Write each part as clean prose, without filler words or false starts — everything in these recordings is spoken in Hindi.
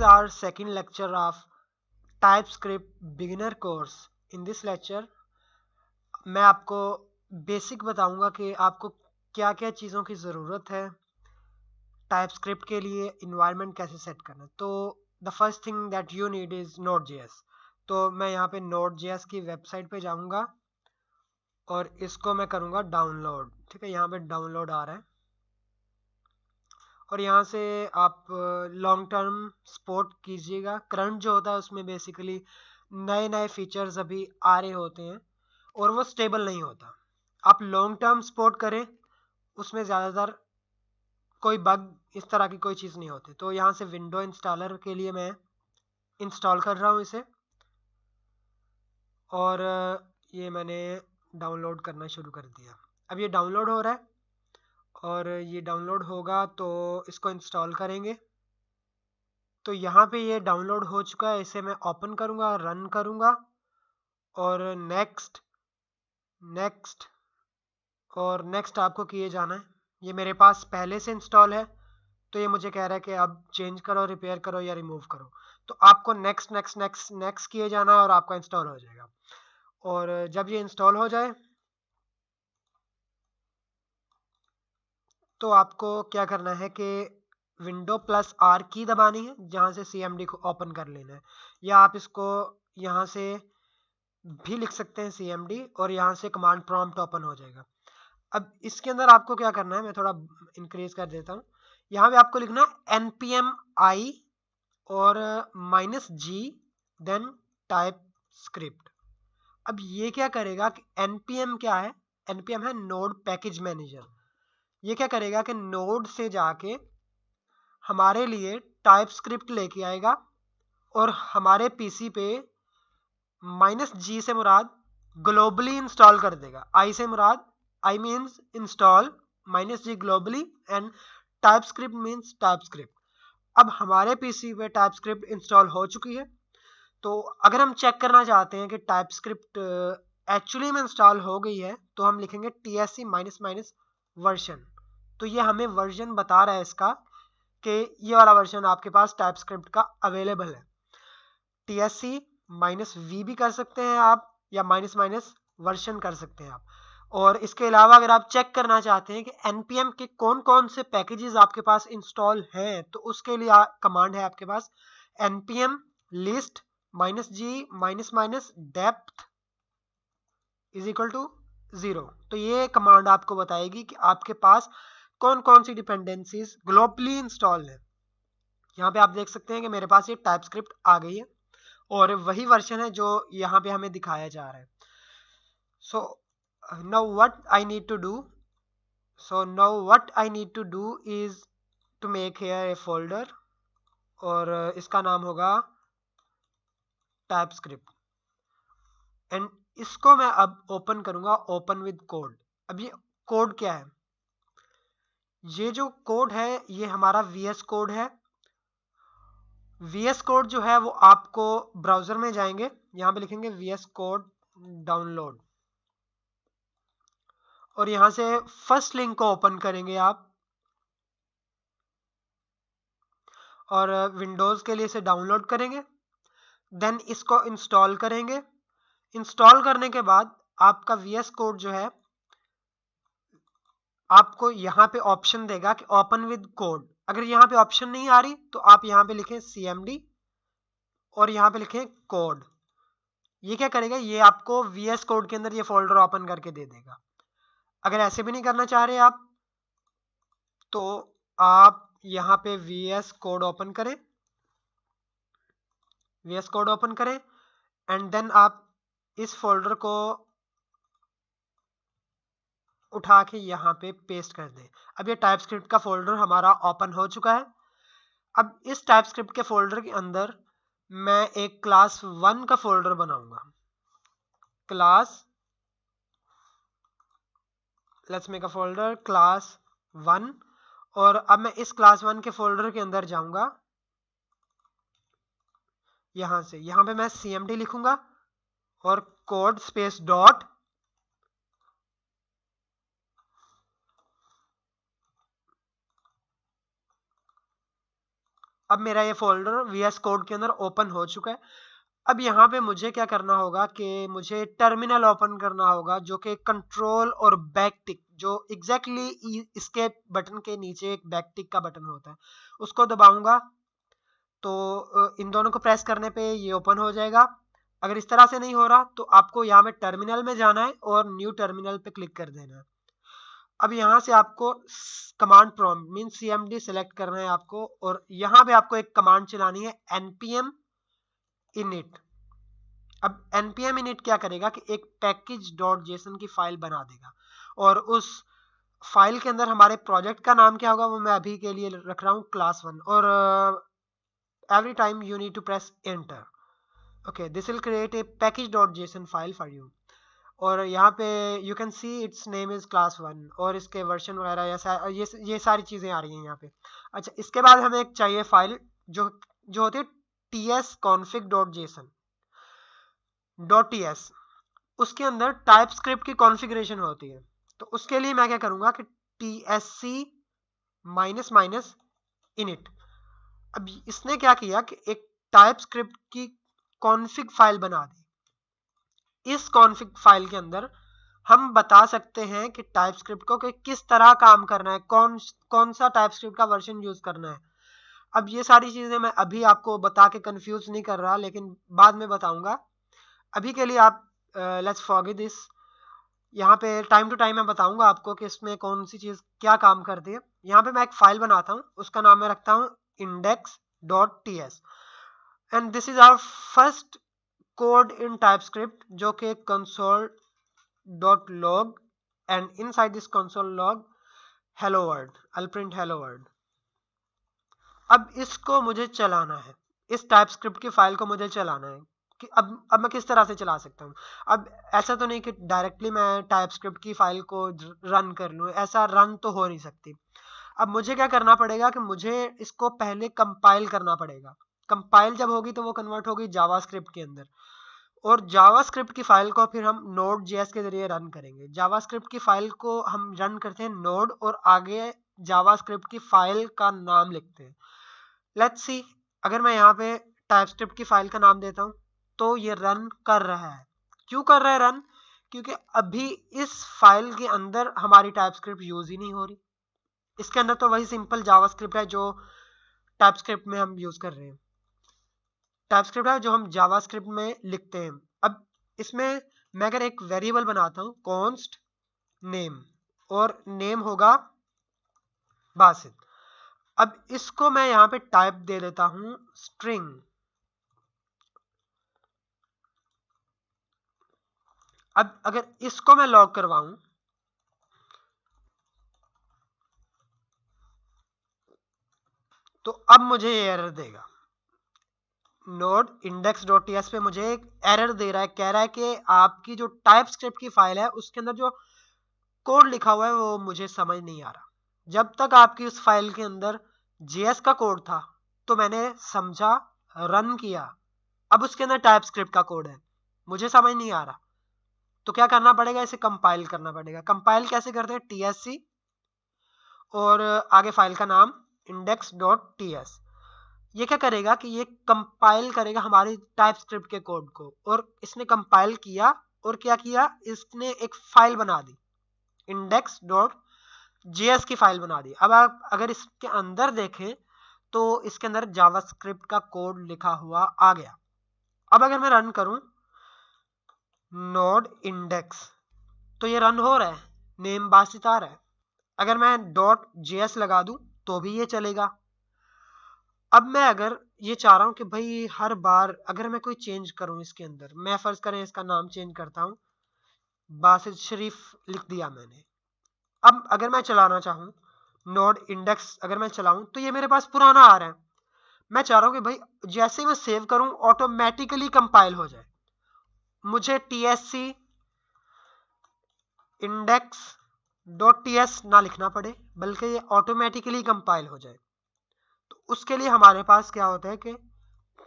our second lecture of TypeScript beginner course. In this lecture मैं आपको बेसिक बताऊंगा कि आपको क्या क्या चीज़ों की ज़रूरत है TypeScript के लिए, इन्वायरमेंट कैसे सेट करना है। तो the first thing that you need is Node.js। तो मैं यहाँ पे Node.js की वेबसाइट पे जाऊँगा और इसको मैं करूँगा डाउनलोड। ठीक है, यहाँ पे डाउनलोड आ रहा है और यहाँ से आप लॉन्ग टर्म सपोर्ट कीजिएगा। करंट जो होता है उसमें बेसिकली नए नए फीचर्स अभी आ रहे होते हैं और वो स्टेबल नहीं होता। आप लॉन्ग टर्म सपोर्ट करें, उसमें ज़्यादातर कोई बग इस तरह की कोई चीज़ नहीं होती। तो यहाँ से विंडो इंस्टॉलर के लिए मैं इंस्टॉल कर रहा हूँ इसे और ये मैंने डाउनलोड करना शुरू कर दिया। अब ये डाउनलोड हो रहा है और ये डाउनलोड होगा तो इसको इंस्टॉल करेंगे। तो यहाँ पे ये डाउनलोड हो चुका है, इसे मैं ओपन करूँगा, रन करूँगा और नेक्स्ट नेक्स्ट और नेक्स्ट आपको किए जाना है। ये मेरे पास पहले से इंस्टॉल है तो ये मुझे कह रहा है कि अब चेंज करो, रिपेयर करो या रिमूव करो। तो आपको नेक्स्ट नेक्स्ट नेक्स्ट नेक्स्ट किए जाना है और आपका इंस्टॉल हो जाएगा। और जब ये इंस्टॉल हो जाए तो आपको क्या करना है कि विंडो प्लस आर की दबानी है, जहाँ से CMD को ओपन कर लेना है, या आप इसको यहाँ से भी लिख सकते हैं CMD और यहाँ से कमांड प्रॉम्प्ट ओपन हो जाएगा। अब इसके अंदर आपको क्या करना है, मैं थोड़ा इंक्रीज कर देता हूँ। यहाँ पे आपको लिखना है npm i और -g देन टाइप स्क्रिप्ट। अब ये क्या करेगा कि npm क्या है, npm है नोड पैकेज मैनेजर। ये क्या करेगा कि नोड से जाके हमारे लिए टाइप स्क्रिप्ट लेके आएगा और हमारे पीसी पे -g से मुराद ग्लोबली इंस्टॉल कर देगा। आई से मुराद, I means install, -g globally and TypeScript means TypeScript. अब हमारे पीसी पे टाइप स्क्रिप्ट इंस्टॉल हो चुकी है। तो अगर हम चेक करना चाहते हैं कि टाइप स्क्रिप्ट एक्चुअली में इंस्टॉल हो गई है तो हम लिखेंगे tsc वर्जन। तो ये हमें वर्जन बता रहा है इसका कि ये वाला वर्जन आपके पास टाइप स्क्रिप्ट का अवेलेबल है। tsc-v भी कर सकते हैं आप या माइनस वर्जन कर सकते हैं आप। और इसके अलावा अगर आप चेक करना चाहते हैं कि npm के कौन कौन से पैकेजेस आपके पास इंस्टॉल हैं तो उसके लिए कमांड है आपके पास npm list -g -depth is equal to 0। तो ये कमांड आपको बताएगी कि आपके पास कौन कौन सी डिपेंडेंसीज ग्लोबली इंस्टॉल है। यहाँ पे आप देख सकते हैं कि मेरे पास ये टाइप स्क्रिप्ट आ गई है और वही वर्जन है जो यहाँ पे हमें दिखाया जा रहा है। So now what I need to do is to make here a folder और इसका नाम होगा टाइप स्क्रिप्ट एंड इसको मैं अब ओपन करूंगा, ओपन विद कोड। अब ये कोड क्या है, ये जो कोड है ये हमारा VS कोड है। VS कोड जो है वो आपको ब्राउजर में जाएंगे, यहाँ पे लिखेंगे VS कोड डाउनलोड और यहाँ से फर्स्ट लिंक को ओपन करेंगे आप और विंडोज के लिए इसे डाउनलोड करेंगे। देन इसको इंस्टॉल करेंगे। इंस्टॉल करने के बाद आपका VS कोड जो है आपको यहाँ पे ऑप्शन देगा कि ओपन विद कोड। अगर यहाँ पे ऑप्शन नहीं आ रही तो आप यहाँ पे लिखें CMD और यहाँ पे लिखें कोड। ये क्या करेगा, ये आपको VS कोड के अंदर ये फोल्डर ओपन करके दे देगा। अगर ऐसे भी नहीं करना चाह रहे आप तो आप यहाँ पे VS कोड ओपन करें, VS कोड ओपन करें एंड देन आप इस फोल्डर को उठा के यहाँ पे पेस्ट कर दें। अब ये टाइप स्क्रिप्ट का फोल्डर हमारा ओपन हो चुका है। अब इस टाइप स्क्रिप्ट के फोल्डर के अंदर मैं एक क्लास 1 का फोल्डर बनाऊंगा। Let's make a folder class 1 और अब मैं इस क्लास 1 के फोल्डर के अंदर जाऊंगा। यहाँ से यहाँ पे मैं CMD लिखूंगा और कोड स्पेस डॉट अब मेरा ये फोल्डर VS कोड के अंदर ओपन हो चुका है। अब यहाँ पे मुझे क्या करना होगा कि मुझे टर्मिनल ओपन करना होगा, जो कि कंट्रोल और बैक टिक, जो एग्जैक्टली इसके बटन के नीचे एक बैक टिक का बटन होता है, उसको दबाऊंगा तो इन दोनों को प्रेस करने पे ये ओपन हो जाएगा। अगर इस तरह से नहीं हो रहा तो आपको यहाँ में टर्मिनल में जाना है और न्यू टर्मिनल पे क्लिक कर देना है। अब यहाँ से आपको command prompt mean CMD select करना है आपको, और यहाँ पे आपको एक कमांड चलानी है npm init। अब npm init क्या करेगा कि एक package.json की फाइल बना देगा, और उस फाइल के अंदर हमारे प्रोजेक्ट का नाम क्या होगा वो मैं अभी के लिए रख रहा हूँ class1, और every time you need to press enter। okay, this will create a package.json file for you। और यहाँ पे you can see it's name is class1, और इसके वर्जन वगैरह ये सारी चीजें आ रही हैं यहाँ पे। अच्छा, इसके बाद हमें एक चाहिए फाइल जो होती है tsconfig.json.ts। उसके अंदर टाइप स्क्रिप्ट की कॉन्फ़िगरेशन होती है। तो उसके लिए मैं क्या करूंगा कि tsc-init। अब इसने क्या किया कि एक टाइप स्क्रिप्ट की कॉन्फ़िग फाइल बना दी। इस कॉन्फ़िग फाइल के अंदर हम बता सकते हैं कि टाइप स्क्रिप्ट को कि किस तरह काम करना है, कौन सा टाइप स्क्रिप्ट का वर्जन यूज करना है। अब ये सारी चीजें मैं अभी आपको बता के कंफ्यूज नहीं कर रहा, लेकिन बाद में बताऊंगा। अभी के लिए आप लेट्स फॉरगेट दिस। यहाँ पे टाइम टू टाइम मैं बताऊंगा आपको कि इसमें कौन सी चीज क्या काम करती है। यहाँ पे मैं एक फाइल बनाता हूँ, उसका नाम मैं रखता हूँ index.ts, and this is our first code in TypeScript, जो कि console.log, and inside this console log hello world, I'll print hello world। अब इसको मुझे चलाना है, इस TypeScript की फाइल को मुझे चलाना है कि अब मैं किस तरह से चला सकता हूँ। अब ऐसा तो नहीं कि डायरेक्टली मैं TypeScript की फाइल को रन कर लूँ, ऐसा रन तो हो नहीं सकती। अब मुझे क्या करना पड़ेगा कि मुझे इसको पहले कंपाइल करना पड़ेगा। कंपाइल जब होगी तो वो कन्वर्ट होगी जावास्क्रिप्ट के अंदर, और जावास्क्रिप्ट की फाइल को फिर हम Node.js के जरिए रन करेंगे। जावास्क्रिप्ट की फाइल को हम रन करते हैं नोड, और आगे जावास्क्रिप्ट की फाइल का नाम लिखते हैं। लेट्स सी, अगर मैं यहाँ पे टाइपस्क्रिप्ट की फाइल का नाम देता हूँ तो ये रन कर रहा है। क्यों कर रहा है रन? क्योंकि अभी इस फाइल के अंदर हमारी टाइपस्क्रिप्ट यूज ही नहीं हो रही। इसके अंदर तो वही सिंपल जावास्क्रिप्ट है जो टाइपस्क्रिप्ट में हम यूज कर रहे हैं। टाइपस्क्रिप्ट है जो हम जावास्क्रिप्ट में लिखते हैं। अब इसमें मैं अगर एक वेरिएबल बनाता हूँ const name, और नेम होगा बासित। अब इसको मैं यहाँ पे टाइप दे देता हूँ string। अब अगर इसको मैं लॉग करवाऊं तो अब मुझे ये एरर देगा। नोड index.ts पे मुझे एक एरर दे रहा है, कह रहा है कि आपकी जो टाइपस्क्रिप्ट की फाइल है उसके अंदर जो कोड लिखा हुआ है वो मुझे समझ नहीं आ रहा। जब तक आपकी उस फाइल के अंदर JS का कोड था तो मैंने समझा, रन किया। अब उसके अंदर टाइपस्क्रिप्ट का कोड है, मुझे समझ नहीं आ रहा। तो क्या करना पड़ेगा, इसे कंपाइल करना पड़ेगा। कंपाइल कैसे करते हैं? TSC और आगे फाइल का नाम index.ts। ये क्या करेगा कि ये कंपाइल करेगा हमारी टाइपस्क्रिप्ट के कोड को, और इसने कंपाइल किया और क्या किया, इसने एक फाइल बना दी index.js की फाइल बना दी। अब आप अगर इसके अंदर देखें तो इसके अंदर जावास्क्रिप्ट का कोड लिखा हुआ आ गया। अब अगर मैं रन करूं नोड इंडेक्स तो ये रन हो रहा है, नेम बासित आ रहा है। अगर मैं .js लगा दूं तो भी ये चलेगा। अब मैं अगर ये चाह रहा हूं कि भाई हर बार अगर मैं कोई चेंज करूं इसके अंदर, मैं फर्ज करें इसका नाम चेंज करता हूं, बासित शरीफ लिख दिया मैंने। अब अगर मैं चलाना चाहूं नोड इंडेक्स, अगर मैं चलाऊं तो ये मेरे पास पुराना आ रहा है। मैं चाह रहा हूं कि भाई जैसे ही मैं सेव करूं ऑटोमेटिकली कंपाइल हो जाए, मुझे tsc index.ts ना लिखना पड़े, बल्कि ये ऑटोमेटिकली कंपाइल हो जाए। तो उसके लिए हमारे पास क्या होता है कि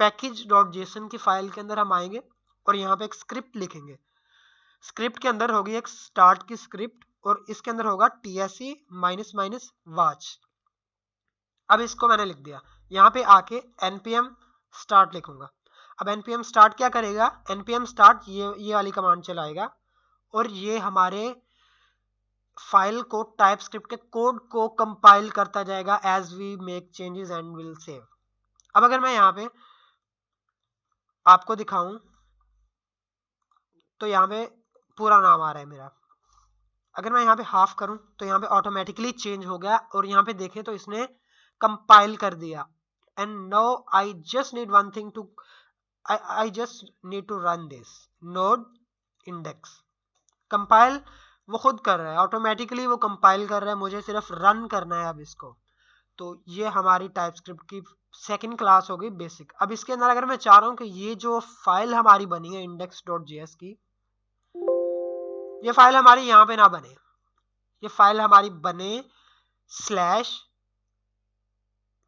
package.json की फाइल के अंदर हम आएंगे और यहाँ पे एक स्क्रिप्ट लिखेंगे। स्क्रिप्ट के अंदर होगी एक स्टार्ट की स्क्रिप्ट, और इसके अंदर होगा tsc -watch। अब इसको मैंने लिख दिया। यहाँ पे आके npm start लिखूंगा। अब npm start क्या करेगा, npm start ये वाली कमांड चलाएगा और ये हमारे फाइल को टाइपस्क्रिप्ट के कोड को कंपाइल करता जाएगा as we make changes and will save. अब अगर मैं यहाँ पे आपको दिखाऊं तो यहाँ पे पूरा नाम आ रहा है मेरा। अगर मैं यहाँ पे हाफ करूं तो यहाँ पे ऑटोमेटिकली चेंज हो गया और यहाँ पे देखें तो इसने कंपाइल कर दिया। And now I just need one thing to I just need to run this node index compile वो खुद कर रहा है, ऑटोमेटिकली वो कंपाइल कर रहा है, मुझे सिर्फ रन करना है अब इसको। तो ये हमारी टाइपस्क्रिप्ट की सेकंड क्लास हो गई बेसिक। अब इसके अंदर अगर मैं चाह रहा हूँ कि ये जो फाइल हमारी बनी है index.js की, ये फाइल हमारी यहाँ पे ना बने, ये फाइल हमारी बने स्लैश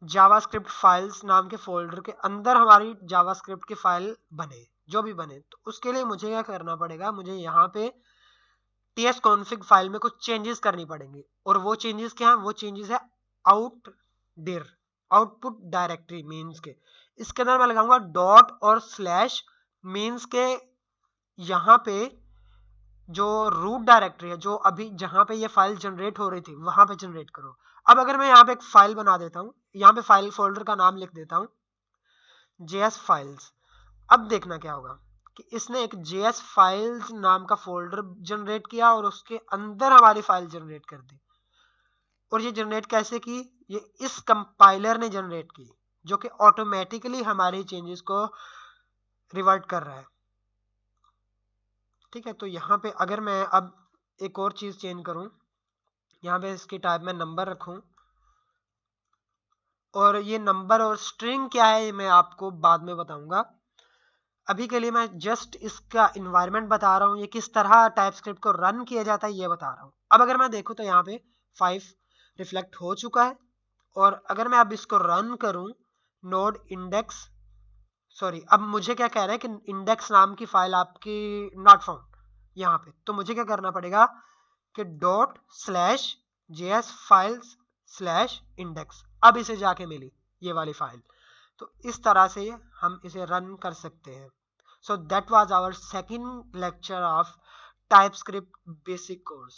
जावास्क्रिप्ट फाइल्स नाम के फोल्डर के अंदर हमारी जावास्क्रिप्ट की फाइल बने, जो भी बने, तो उसके लिए मुझे क्या करना पड़ेगा, मुझे यहाँ पे tsconfig फाइल में कुछ चेंजेस करनी पड़ेंगी। और वो चेंजेस क्या है, वो चेंजेस है outdir आउटपुट डायरेक्टरी मीन्स के। इसके अंदर मैं लगाऊंगा डॉट और स्लैश मीन्स के यहाँ पे जो रूट डायरेक्टरी है, जो अभी जहां पे ये फाइल जनरेट हो रही थी वहां पे जनरेट करो। अब अगर मैं यहाँ पे एक फाइल बना देता हूँ, यहाँ पे फाइल फोल्डर का नाम लिख देता हूँ JS फाइल्स। अब देखना क्या होगा कि इसने एक JS फाइल्स नाम का फोल्डर जनरेट किया और उसके अंदर हमारी फाइल जनरेट कर दी। और ये जनरेट कैसे की, ये इस कंपाइलर ने जनरेट की, जो कि ऑटोमेटिकली हमारे चेंजेस को रिवर्ट कर रहा है। ठीक है, तो यहाँ पे अगर मैं अब एक और चीज चेंज करूं, यहाँ पे इसकी टाइप में नंबर रखूं, और ये नंबर और स्ट्रिंग क्या है ये मैं आपको बाद में बताऊंगा। अभी के लिए मैं जस्ट इसका इन्वायरमेंट बता रहा हूँ, ये किस तरह टाइपस्क्रिप्ट को रन किया जाता है ये बता रहा हूँ। अब अगर मैं देखूँ तो यहाँ पे 5 रिफ्लेक्ट हो चुका है। और अगर मैं अब इसको रन करूँ, नोड इंडेक्स, सॉरी, अब मुझे क्या कह रहा है कि इंडेक्स नाम की फाइल आपकी नॉट फाउंड यहाँ पे, तो मुझे क्या करना पड़ेगा कि dot slash JS files slash index, अब इसे जाके मिली ये वाली फाइल। तो इस तरह से हम इसे रन कर सकते हैं। So that was our second lecture of TypeScript basic course.